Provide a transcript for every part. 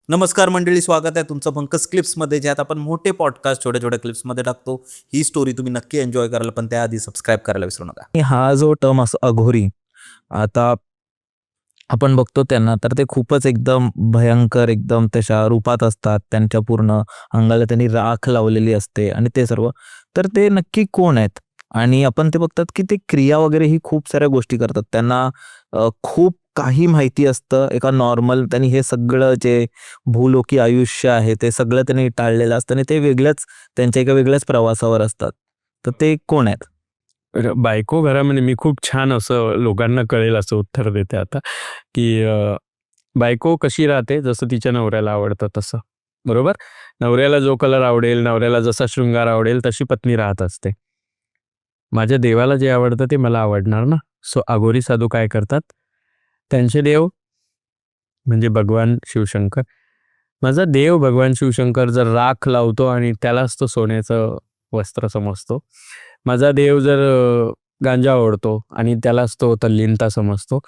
नमस्कार मंडळी, स्वागत आहे तुमचं पंकज क्लिप्समध्ये, ज्यात आपण मोठे पॉडकास्ट छोट्या छोट्या क्लिप्समध्ये टाकतो. ही स्टोरी तुम्ही नक्की एन्जॉय कराल, पण त्याआधी सबस्क्राईब करायला विसरू नका. आणि हा जो टर्म असं अघोरी, आता आपण बघतो त्यांना तर ते खूपच एकदम भयंकर एकदम तशा रूपात असतात. त्यांच्या पूर्ण अंगाला त्यांनी राख लावलेली असते आणि ते सर्व. तर ते नक्की कोण आहेत? आणि आपण ते बघतात की ते क्रिया वगैरे ही खूप साऱ्या गोष्टी करतात. त्यांना खूप काही माहिती असतं. एका नॉर्मल त्यांनी हे सगळं जे भूलोकी आयुष्य आहे ते सगळं त्यांनी टाळलेलं असतं आणि ते वेगळंच त्यांच्या एका वेगळ्याच प्रवासावर असतात. तर ते कोण आहेत? बायको घरामध्ये मी खूप छान असं लोकांना कळेल असं उत्तर देते आता, की बायको कशी राहते जसं तिच्या नवऱ्याला आवडतं तसं. बरोबर? नवऱ्याला जो कलर आवडेल, नवऱ्याला जसा शृंगार आवडेल तशी पत्नी राहत असते. माझ्या देवाला जे आवडतं ते मला आवडणार ना. सो अघोरी साधू काय करतात? त्यांचे देव म्हणजे भगवान शिवशंकर. माझा देव भगवान शिवशंकर जर राख लावतो आणि त्यालाच तो सोन्याचं वस्त्र समजतो. माझा देव जर गांजा ओढतो आणि त्यालाच तो तल्लीनता समजतो.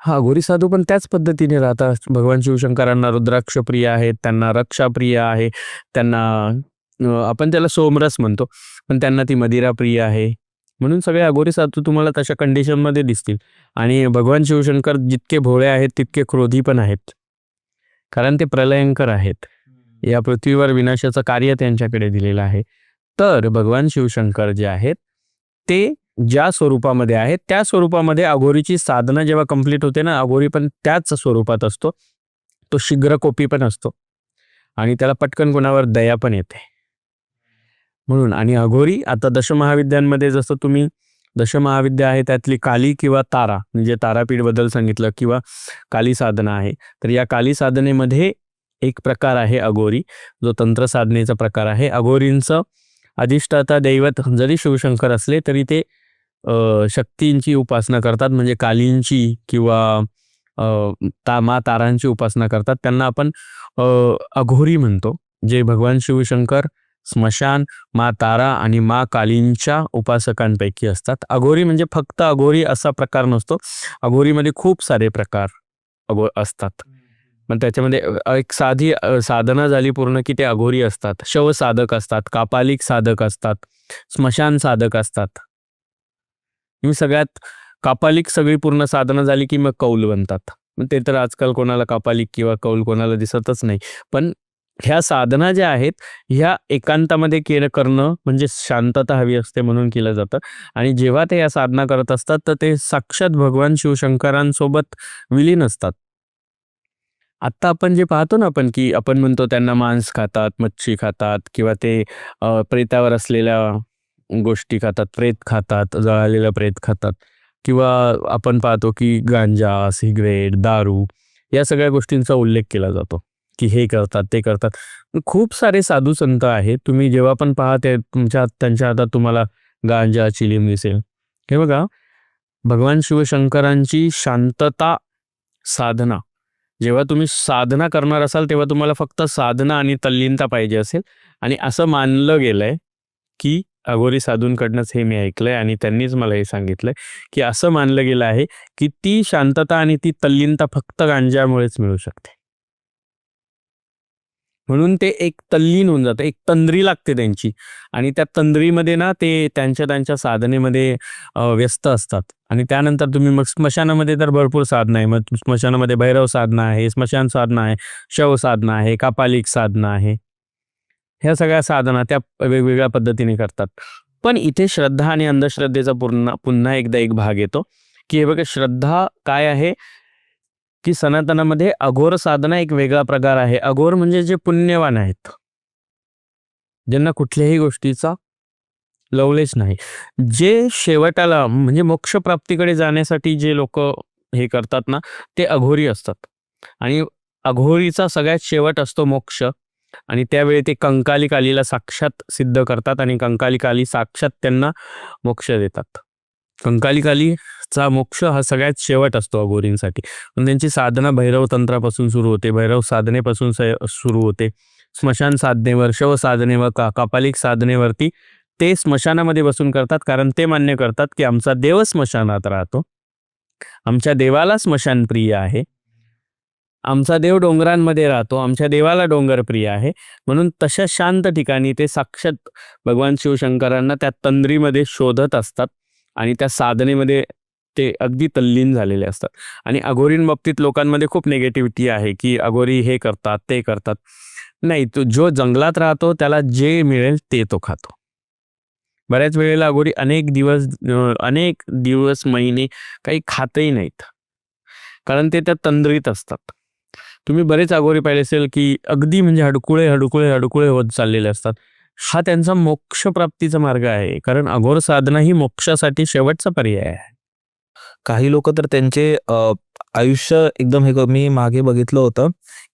हा अघोरी साधू पण त्याच पद्धतीने राहतात. भगवान शिवशंकरांना रुद्राक्ष प्रिय आहेत, त्यांना रक्षा प्रिय आहे, त्यांना आपण त्याला सोमरस म्हणतो, पण त्यांना ती मदिरा प्रिय आहे. म्हणून सगळे अघोरी साधू तुम्हाला तशा कंडिशनमध्ये दिसतील. आणि भगवान शिवशंकर जितके भोळे आहेत तितके क्रोधी पण आहेत, कारण ते प्रलयंकर आहेत. या पृथ्वीवर विनाशाचं कार्य त्यांच्याकडे दिलेलं आहे. तर भगवान शिवशंकर जे आहेत ते ज्या स्वरूपामध्ये आहेत त्या स्वरूपामध्ये अघोरीची साधना जेव्हा कंप्लीट होते ना, अघोरी पण त्याच स्वरूपात असतो. तो शीघ्रकोपी पण असतो आणि त्याला पटकन कोणावर दया पण येते. म्हणून आणि अघोरी आता दशमहाविद्यांमध्ये जसं तुम्ही दशमहाविद्या आहे त्यातली काली किंवा तारा, म्हणजे तारापीठ बद्दल सांगितलं किंवा काली साधना आहे. तर या काली साधनेमध्ये एक प्रकार आहे अघोरी, जो तंत्र साधनेचा प्रकार आहे. अघोरींचं अधिष्ठाता दैवत जरी शिवशंकर असले तरी ते शक्तींची उपासना करतात, म्हणजे कालींची किंवा मा तारांची उपासना करतात. त्यांना आपण अघोरी म्हणतो. जे भगवान शिवशंकर, स्मशान, मा तारा आणि मा कालींच्या उपासकांपैकी असतात. अघोरी म्हणजे फक्त अघोरी असा प्रकार नसतो. अघोरीमध्ये खूप सारे प्रकार असतात. पण त्याच्यामध्ये एक साधी साधना झाली पूर्ण की ते अघोरी असतात. शव साधक असतात, कापालिक साधक असतात, स्मशान साधक असतात. ही सगळ्यात कापालिक सगळी पूर्ण साधना झाली की मग कौल बनतात. ते तर आजकाल कोणाला कापालिक किंवा कौल कोणाला दिसतच नाही. पण ह्या साधना ज्या आहेत ह्या एकांतामध्ये करणं म्हणजे शांतता हवी असते म्हणून केलं जातं. आणि जेव्हा ते या साधना करत असतात तर ते साक्षात भगवान शिवशंकरांसोबत विलीन असतात. आत्ता आपण जे पाहतो ना आपण की आपण म्हणतो त्यांना मांस खातात, मच्छी खातात किंवा ते प्रेतावर असलेल्या गोष्टी खातात, प्रेत खातात, जळालेलं प्रेत खातात किंवा आपण पाहतो की गांजा, सिगरेट, दारू या सगळ्या गोष्टींचा उल्लेख केला जातो की हे करतात, ते करतात. खूप सारे साधू संत आहेत. तुम्ही जेव्हा पण पाहते त्यांच्या हातात तुम्हाला गांजा, चिलीम दिसेल. हे बघा, भगवान शिवशंकरांची शांतता साधना, जेव्हा तुम्ही साधना करणार असाल तेव्हा तुम्हाला फक्त साधना आणि तल्लीनता पाहिजे असेल. आणि असं मानलं गेलंय की अघोरी साधूंकडनंच हे मी ऐकलंय आणि त्यांनीच मला हे सांगितलंय की असं मानलं गेलं आहे की ती शांतता आणि ती तल्लीनता फक्त गांजामुळेच मिळू शकते. म्हणून ते एक तल्लीन होऊन जातं, एक तंद्री लागते त्यांची. आणि त्या तंद्रीमध्ये ना ते त्यांच्या साधनेमध्ये व्यस्त असतात. आणि त्यानंतर तुम्ही मग स्मशानामध्ये तर भरपूर साधना आहे. मग स्मशानामध्ये भैरव साधना आहे, स्मशान साधना आहे, शव साधना आहे, कापालिक साधना आहे. ह्या सगळ्या साधना त्या वेगवेगळ्या पद्धतीने करतात. पण इथे श्रद्धा आणि अंधश्रद्धेचा पुन्हा एकदा एक भाग येतो की हे बघा, श्रद्धा काय आहे की सनातनामध्ये अघोर साधना एक वेगळा प्रकार आहे. अघोर म्हणजे जे पुण्यवान आहेत, ज्यांना कुठल्याही गोष्टीचा लवलेश नाही, जे शेवटाला म्हणजे मोक्षप्राप्तीकडे जाण्यासाठी जे लोक हे करतात ना, ते अघोरी असतात. आणि अघोरीचा सगळ्यात शेवट असतो मोक्ष. आणि त्यावेळी ते कंकाली कालीला साक्षात सिद्ध करतात आणि कंकाली काली साक्षात त्यांना मोक्ष देतात. कंकाली कालीचा मोक्ष हा सगळ्यात शेवट असतो अघोरींसाठी. पण त्यांची साधना भैरव तंत्रापासून सुरू होते, भैरव साधनेपासून सुरू होते. स्मशान साधनेवर, शव साधनेवर, कापालिक साधनेवरती ते स्मशानामध्ये बसून करतात, कारण ते मान्य करतात की आमचा देव स्मशानात राहतो, आमच्या देवाला स्मशान प्रिय आहे. आमचा देव डोंगरांमध्ये राहतो, आमच्या देवाला डोंगर प्रिय आहे, म्हणून तशा शांत ठिकाणी ते साक्षात भगवान शिवशंकरांना त्या तंद्रीमध्ये शोधत असतात आणि त्या साधनेमध्ये ते अगदी तल्लीन झालेले असतात. आणि अघोरींबाबतीत लोकांमध्ये खूप निगेटिव्हिटी आहे की अघोरी हे करतात ते करतात. नाही, तो जो जंगलात राहतो त्याला जे मिळेल ते तो खातो. बऱ्याच वेळेला अघोरी अनेक दिवस महिने काही खातही नाहीत, कारण ते त्या तंद्रीत असतात. तुम्ही बरेच अघोरी पाहिले असेल की अगदी म्हणजे हडकुळे हडकुळे हडकुळे होत चाललेले असतात. हा त्यांचा मोक्ष प्राप्तीचा मार्ग आहे, कारण अघोर साधना ही मोक्षासाठी शेवटचा पर्याय आहे. काही लोक तर त्यांचे आयुष्य एकदम मी मागे बघितलं होतं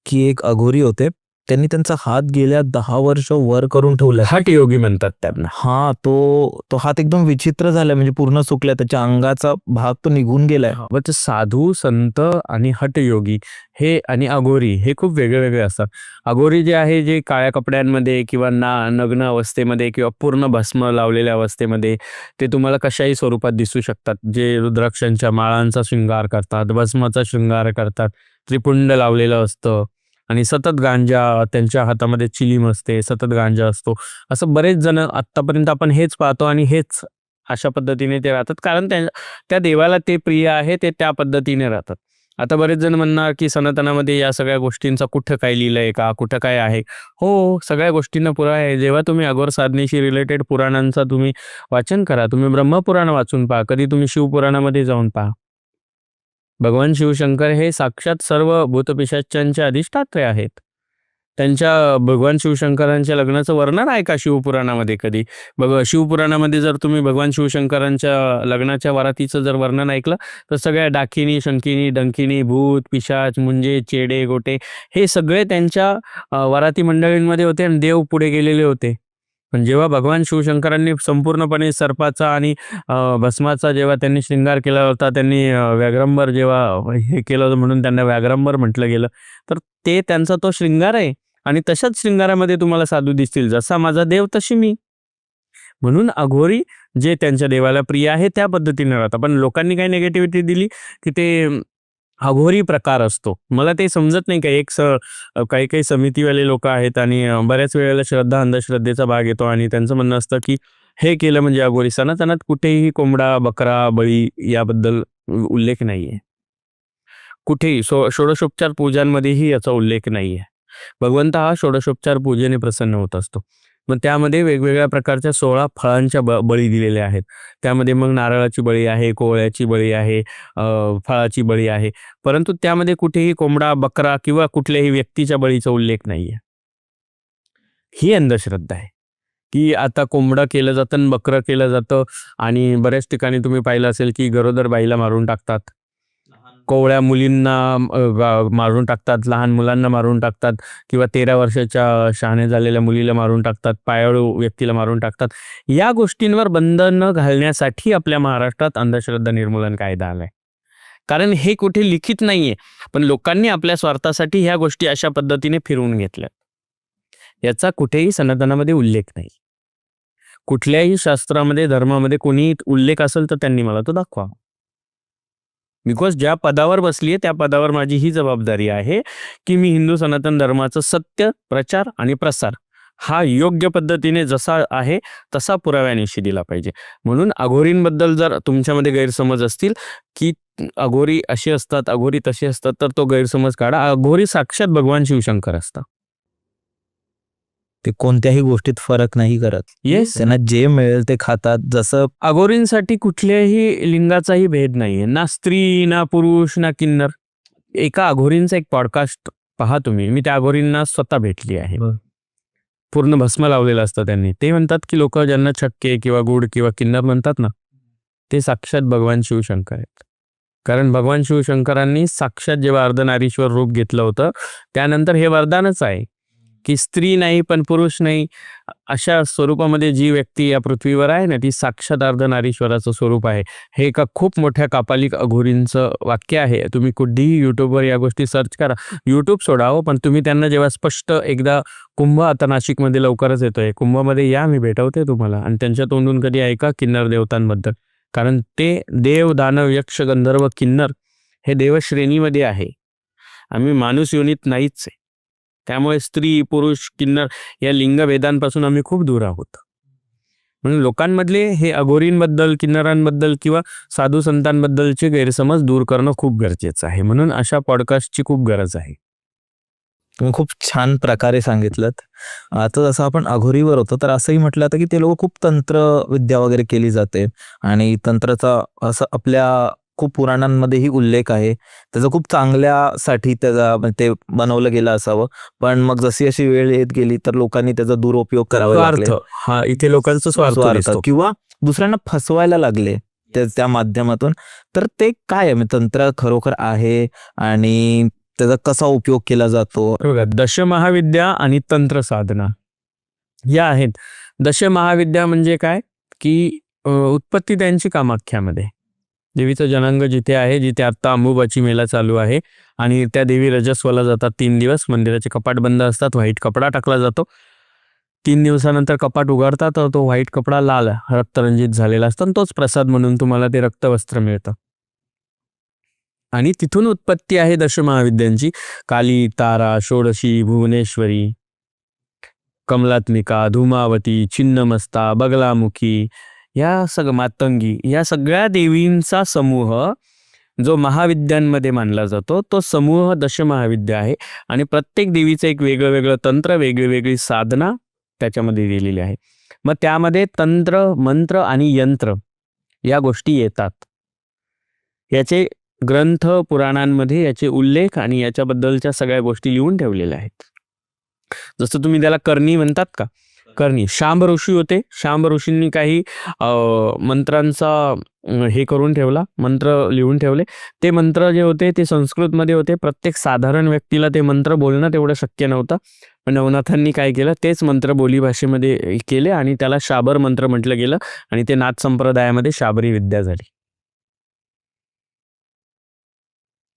की एक अघोरी होते, त्यांनी त्यांचा हात गेल्या 10 वर्ष वर करून ठेवला. हठ योगी म्हणतात त्यांना. हा, तो हात एकदम विचित्र झाला, म्हणजे पूर्ण सुकला, त्याच्या अंगाचा भाग तो निघून गेलाय. व ते साधू संत आणि हठयोगी हे आणि अघोरी हे खूप वेगळे वेगळे असतात. अघोरी जे आहे, जे काळ्या कपड्यांमध्ये किंवा नग्न अवस्थेमध्ये किंवा पूर्ण भस्म लावलेल्या अवस्थेमध्ये ते तुम्हाला कशाही स्वरूपात दिसू शकतात. जे रुद्राक्षांच्या माळांचा शृंगार करतात, भस्माचा शृंगार करतात, त्रिपुंड लावलेलं असतं आणि सतत गांजा, त्यांच्या हातामध्ये चिलीम असते, सतत गांजा असतो. असं बरेच जण आत्तापर्यंत आपण हेच पाहतो आणि हेच अशा पद्धतीने ते राहतात, कारण त्या देवाला ते प्रिय आहे, ते त्या पद्धतीने राहतात. आता बरेच जण म्हणणार की सनातनामध्ये या सगळ्या गोष्टींचा कुठं काय लिहिलंय का, कुठं काय आहे? हो, सगळ्या गोष्टींना पुरावा आहे. जेव्हा तुम्ही अघोर साधनेशी रिलेटेड पुराणांचा तुम्ही वाचन करा, तुम्ही ब्रह्मपुराण वाचून पहा, कधी तुम्ही शिवपुराणामध्ये जाऊन पहा. भगवान शिवशंकर हे साक्षात सर्व भूतपिशाचांचे अधिष्ठात्री आहेत. त्यांच्या भगवान शिवशंकरांच्या लग्नाचं वर्णन आहे का शिवपुराणामध्ये कधी? शिवपुराणामध्ये जर तुम्ही भगवान शिवशंकरांच्या लग्नाच्या वरातीचं जर वर्णन ऐकलं तर सगळ्या डाकिनी, शंकिनी, डंकिनी, भूत, पिशाच, मुंजे, चेडे, गोटे हे सगळे त्यांच्या वराती मंडळींमध्ये होते आणि देव पुढे गेलेले होते. पण जेव्हा भगवान शिवशंकरांनी संपूर्णपणे सर्पाचा आणि भस्माचा जेव्हा त्यांनी शृंगार केला होता, त्यांनी व्याघ्रंबर जेव्हा हे केलं होतं म्हणून त्यांना व्याघ्रंबर म्हटलं गेलं, तर ते त्यांचा तो शृंगार आहे. आणि तशाच शृंगारामध्ये तुम्हाला साधू दिसतील, जसा माझा देव तशी मी. म्हणून अघोरी जे त्यांच्या देवाला प्रिय आहे त्या पद्धतीने राहतात. पण लोकांनी काही निगेटिव्हिटी दिली की ते अघोरी प्रकार असतो. मला ते समजत नाही का. काही काही समितीवाले लोक आहेत आणि बऱ्याच वेळेला श्रद्धा अंधश्रद्धेचा भाग येतो आणि त्यांचं म्हणणं असतं की हे केलं म्हणजे अघोरी. सनातनात कुठेही कोंबडा, बकरा, बळी याबद्दल उल्लेख नाहीये. कुठेही षोडशोपचार पूजांमध्येही याचा उल्लेख नाहीये. भगवंत हा षोडशोपचार पूजेने प्रसन्न होत असतो. मग त्यामध्ये वेगवेगळ्या प्रकारच्या 16 फळांच्या बळी दिलेल्या आहेत. त्यामध्ये मग नारळाची बळी आहे, कोवळ्याची बळी आहे, फळाची बळी आहे, परंतु त्यामध्ये कुठेही कोंबडा, बकरा किंवा कुठल्याही व्यक्तीच्या बळीचा उल्लेख नाहीये. ही अंधश्रद्धा आहे की आता कोंबडा केलं जातं आणि बकरं केलं जातं. आणि बऱ्याच ठिकाणी तुम्ही पाहिलं असेल की गरोदर बाईला मारून टाकतात, कोवळ्या मुलींना मारून टाकतात, लहान मुलांना मारून टाकतात किंवा 13 वर्षाच्या शहाणे झालेल्या मुलीला मारून टाकतात, पायाळू व्यक्तीला मारून टाकतात. या गोष्टींवर बंधन घालण्यासाठी आपल्या महाराष्ट्रात अंधश्रद्धा निर्मूलन कायदा आलाय. कारण हे कुठे लिखित नाहीये, पण लोकांनी आपल्या स्वार्थासाठी ह्या गोष्टी अशा पद्धतीने फिरवून घेतल्या. याचा कुठेही सनातनामध्ये उल्लेख नाही. कुठल्याही शास्त्रामध्ये, धर्मामध्ये कोणी उल्लेख असेल तर त्यांनी मला तो दाखवा. बिकॉज ज्या पदावर बसलीये त्या पदावर माझी ही जबाबदारी आहे की मी हिंदू सनातन धर्माचं सत्य प्रचार आणि प्रसार हा योग्य पद्धतीने जसा आहे तसा पुराव्यानिशी दिला पाहिजे. म्हणून अघोरींबद्दल जर तुमच्यामध्ये गैरसमज असतील की अघोरी अशी असतात, अघोरी तशी असतात, तर तो गैरसमज काढा. अघोरी साक्षात भगवान शिवशंकर असतात. ते कोणत्याही गोष्टीत फरक नाही करत. येस, त्यांना जे मिळेल ते खातात. जसं अघोरींसाठी कुठल्याही लिंगाचाही भेद नाहीये, ना स्त्री, ना पुरुष, ना किन्नर. एका अघोरींचा एक पॉडकास्ट पहा तुम्ही, मी त्या अघोरींना स्वतः भेटली आहे. पूर्ण भस्म लावलेलं असतं त्यांनी. ते म्हणतात की लोक ज्यांना छक्के किंवा गुड किंवा किन्नर म्हणतात ना, ते साक्षात भगवान शिवशंकर आहेत. कारण भगवान शिवशंकरांनी साक्षात जेव्हा अर्धनारीश्वर रूप घेतलं होतं त्यानंतर हे वरदानच आहे की स्त्री नाही पण पुरुष नाही, अशा स्वरूपामध्ये जी व्यक्ती या पृथ्वीवर आहे ना ती साक्षात अर्धनारीश्वराचं स्वरूप आहे. हे एका खूप मोठ्या कापालिक अघोरींचं वाक्य आहे. तुम्ही कुठेही युट्यूबवर या गोष्टी सर्च करा. युट्यूब सोडावं, पण तुम्ही त्यांना जेव्हा स्पष्ट एकदा कुंभ आता नाशिकमध्ये लवकरच येतोय, कुंभमध्ये या, मी भेटवते तुम्हाला आणि त्यांच्या तोंडून कधी ऐका किन्नर देवतांबद्दल. कारण ते देव, दानव, यक्ष, गंधर्व, किन्नर हे देवश्रेणीमध्ये आहे आम्ही माणूस योनीत नाहीच आहे. त्यामुळे स्त्री पुरुष किन्नर या लिंगभेदांपासून आम्ही खूप दूर आहोत. म्हणून लोकांमधले हे अघोरींबद्दल, किन्नरांबद्दल किंवा साधू संतांबद्दलचे गैरसमज दूर करणं खूप गरजेचं आहे. म्हणून अशा पॉडकास्टची खूप गरज आहे. तुम्ही खूप छान प्रकारे सांगितलं. आता जसं आपण अघोरीवर होतो तर असंही म्हटलं जातं की ते लोक खूप तंत्र विद्या वगैरे केली जाते आणि तंत्राचा असं आपल्या खूप पुराणांमध्येही उल्लेख आहे. त्याचं खूप चांगल्यासाठी त्याचा ते बनवलं गेलं असावं. पण मग जशी अशी वेळ येत गेली तर लोकांनी त्याचा दुरुपयोग करावा लागले. स्वार्थ, हा इथे लोकांचा स्वार्थ दिसतो. किंवा दुसऱ्यांना फसवायला लागले त्या माध्यमातून. तर ते काय आहे म्हणजे तंत्र खरोखर आहे आणि त्याचा कसा उपयोग केला जातो? बघा, दशमहाविद्या आणि तंत्र साधना या आहेत. दशमहाविद्या म्हणजे काय की उत्पत्ती त्यांची कामाख्यामध्ये, देवीचं जनांग जिथे आहे, जिथे आता अंबुबाची मेला चालू आहे आणि त्या देवी रजस्वला जातात 3 दिवस. मंदिराचे कपाट बंद असतात, व्हाईट कपडा टाकला जातो. 3 दिवसानंतर कपाट उघडतात तर तो व्हाईट कपडा लाल रक्तरंजित झालेला असतो आणि तोच प्रसाद म्हणून तुम्हाला ते रक्तवस्त्र मिळतं. आणि तिथून उत्पत्ती आहे दशमहाविद्यांची. काली, तारा, षोडशी, भुवनेश्वरी, कमलात्मिका, धूमावती, छिन्नमस्ता, बगलामुखी, या मातंगी, या सगळ्या देवींचा समूह जो महाविद्यांमध्ये मानला जातो तो समूह दशमहाविद्या आहे. आणि प्रत्येक देवीचं एक वेगळं वेगळं तंत्र, वेगळी वेगळी साधना त्याच्यामध्ये दिलेली आहे. मग त्यामध्ये तंत्र, मंत्र आणि यंत्र या गोष्टी येतात. याचे ग्रंथ, पुराणांमध्ये याचे उल्लेख आणि याच्याबद्दलच्या सगळ्या गोष्टी लिहून ठेवलेल्या आहेत. जसं तुम्ही त्याला करणी म्हणतात का, करणी शांब ऋषी होते. शांब ऋषींनी काही मंत्रांचा हे करून ठेवला, मंत्र लिहून ठेवले. ते मंत्र जे होते ते संस्कृतमध्ये होते. प्रत्येक साधारण व्यक्तीला ते मंत्र बोलणं तेवढं शक्य नव्हतं. पण नवनाथांनी काय केलं, तेच मंत्र बोलीभाषेमध्ये केले आणि त्याला शाबर मंत्र म्हटलं गेलं आणि ते नाथ संप्रदायामध्ये शाबरी विद्या झाली.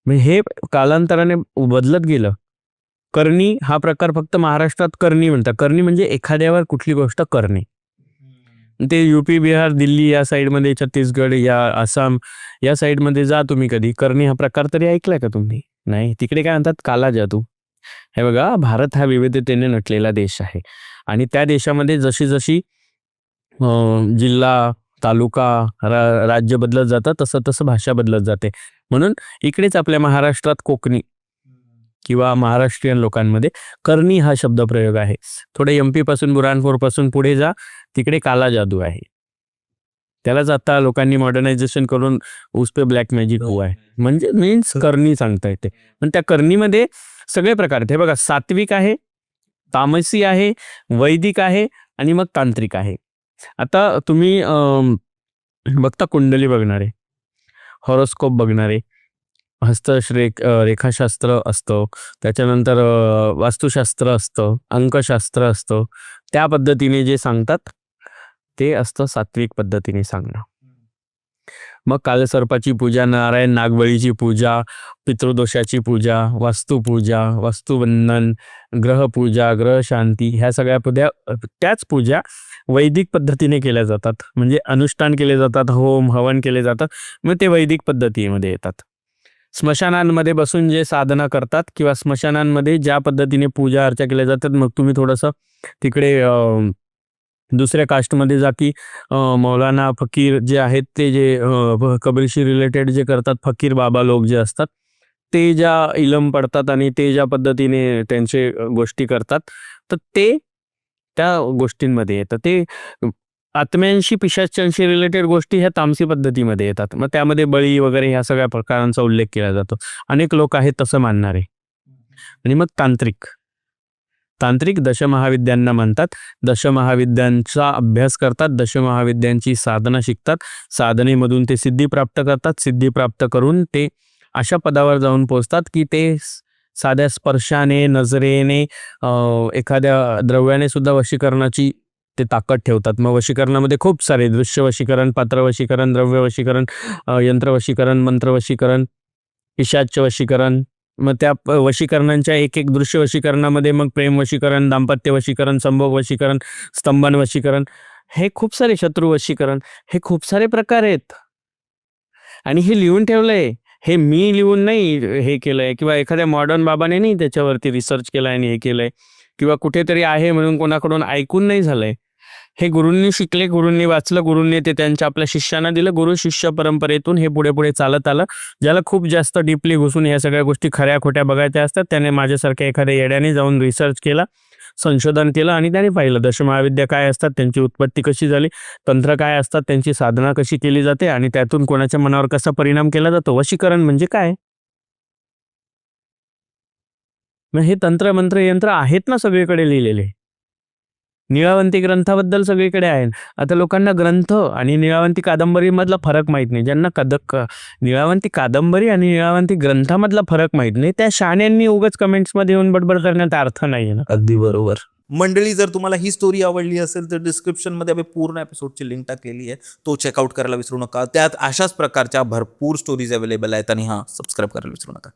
हे कालांतराने बदलत गेलं. करणी हा प्रकार फक्त महाराष्ट्रात करणी म्हणतात. करणी म्हणजे एखाद्यावर कुठली गोष्ट करणे. ते यूपी, बिहार, दिल्ली या साईडमध्ये, छत्तीसगड या आसाम या साईडमध्ये जा तुम्ही कधी, करणी हा प्रकार तरी ऐकलाय का तुम्ही? नाही. तिकडे काय म्हणतात, काला जादू. हे बघा, भारत हा विविधतेने नटलेला देश आहे आणि त्या देशामध्ये जशी जशी जिल्हा, तालुका, राज्य बदलत जातं तसं तसं भाषा बदलत जाते. म्हणून इकडेच आपल्या महाराष्ट्रात कोकणी किंवा महाराष्ट्रीयन लोकांमध्ये करणी हा शब्दप्रयोग आहे. थोडे MP पासून, बुरानपूर पासून पुढे जा, तिकडे काला जादू आहे. त्यालाच आता लोकांनी मॉडर्नायझेशन करून उस पे ब्लॅक मॅजिक हुआ आहे, म्हणजे मीन्स करणी सांगता येते. पण त्या करणीमध्ये सगळे प्रकार आहेत. हे बघा, सात्विक आहे, तामसी आहे, वैदिक आहे आणि मग तांत्रिक आहे. आता तुम्ही बघता कुंडली बघणारे, हॉरोस्कोप बघणारे, हस्तश्रेख रेखाशास्त्र असतं, त्याच्यानंतर वास्तुशास्त्र असतं, अंकशास्त्र असतं. त्या पद्धतीने जे सांगतात ते असतं सात्विक पद्धतीने सांगणं. मग कालसर्पाची पूजा, नारायण नागबळीची पूजा, पितृदोषाची पूजा, वास्तुपूजा, वास्तुवंदन, ग्रहपूजा, ग्रहशांती, ह्या सगळ्या त्याच पूजा वैदिक पद्धतीने केल्या जातात. म्हणजे अनुष्ठान केले जातात, होम हवन केले जातात. मग ते वैदिक पद्धतीमध्ये येतात. स्मशानांमध्ये बसून जे साधना करतात किंवा स्मशानांमध्ये ज्या पद्धतीने पूजा अर्चा केल्या जातात, मग तुम्ही थोडंसं तिकडे दुसऱ्या कास्टमध्ये जा की मौलाना फकीर जे आहेत ते जे कबीरशी रिलेटेड जे करतात, फकीर बाबा लोक जे असतात ते ज्या इलम पडतात आणि ते ज्या पद्धतीने त्यांचे गोष्टी करतात, तर ते त्या गोष्टींमध्ये येतं. ते आत्म्यांशी, पिशाच्यांशी रिलेटेड गोष्टी ह्या तामसी पद्धतीमध्ये येतात. मग त्यामध्ये बळी वगैरे ह्या सगळ्या प्रकारांचा उल्लेख केला जातो. अनेक लोक आहेत तसं मानणारे. आणि मग तांत्रिक दशमहाविद्यांना म्हणतात. दशमहाविद्यांचा अभ्यास करतात, दशमहाविद्यांची साधना शिकतात, साधनेमधून ते सिद्धी प्राप्त करतात, सिद्धी प्राप्त करून ते अशा पदावर जाऊन पोहोचतात की ते साध्या स्पर्शाने, नजरेने, एखाद्या द्रव्याने सुद्धा वशीकरणाची ते ताकद ठेवतात. मग वशीकरणामध्ये खूप सारे, दृश्य वशीकरण, पात्र वशीकरण, द्रव्य वशीकरण, यंत्र वशीकरण, मंत्र वशीकरण, पिशाच्य वशीकरण. मग त्या वशीकरणांच्या एक एक दृश्य वशीकरणामध्ये मग प्रेम वशीकरण, दाम्पत्य वशीकरण, संभोग वशीकरण, स्तंभन वशीकरण, हे खूप सारे, शत्रू वशीकरण, हे खूप सारे प्रकार आहेत. आणि हे लिहून ठेवलंय. हे मी लिहून नाही हे केलंय किंवा एखाद्या मॉडर्न बाबाने नाही त्याच्यावरती रिसर्च केलाय आणि हे केलंय किंवा कुठेतरी आहे म्हणून कोणाकडून ऐकून नाही झालंय. हे गुरूंनी शिकले, गुरूंनी वाचलं, गुरूंनी ते त्यांच्या आपल्या शिष्यांना दिलं. गुरु शिष्य परंपरेतून हे पुढे पुढे चालत आलं. ज्याला खूप जास्त डीपली घुसून ह्या सगळ्या गोष्टी खऱ्या खोट्या बघायच्या असतात त्याने माझ्यासारख्या एखाद्या येड्याने जाऊन रिसर्च केला, संशोधन केलं आणि त्याने पाहिलं दशमहाविद्या काय असतात, त्यांची उत्पत्ती कशी झाली, तंत्र काय असतात, त्यांची साधना कशी केली जाते आणि त्यातून कोणाच्या मनावर कसा परिणाम केला जातो. वशीकरण म्हणजे काय? मग हे तंत्र मंत्र यंत्र आहेत ना सगळीकडे लिहिलेले. निळावंती ग्रंथाबद्दल सगळीकडे आहे. आता लोकांना ग्रंथ आणि निळावंती कादंबरीमधला फरक माहीत नाही. ज्यांना निळावंती कादंबरी आणि निळावंती ग्रंथामधला फरक माहीत नाही त्या शहाण्यांनी उगाच कमेंट्समध्ये येऊन बडबड करण्यात अर्थ नाही ना. अगदी बरोबर. मंडळी, जर तुम्हाला ही स्टोरी आवडली असेल तर डिस्क्रिप्शनमध्ये आम्ही पूर्ण एपिसोडची लिंक टाकलेली आहे, तो चेकआउट करायला विसरू नका. त्यात अशाच प्रकारच्या भरपूर स्टोरीज अवेलेबल आहेत आणि सबस्क्राईब करायला विसरू नका.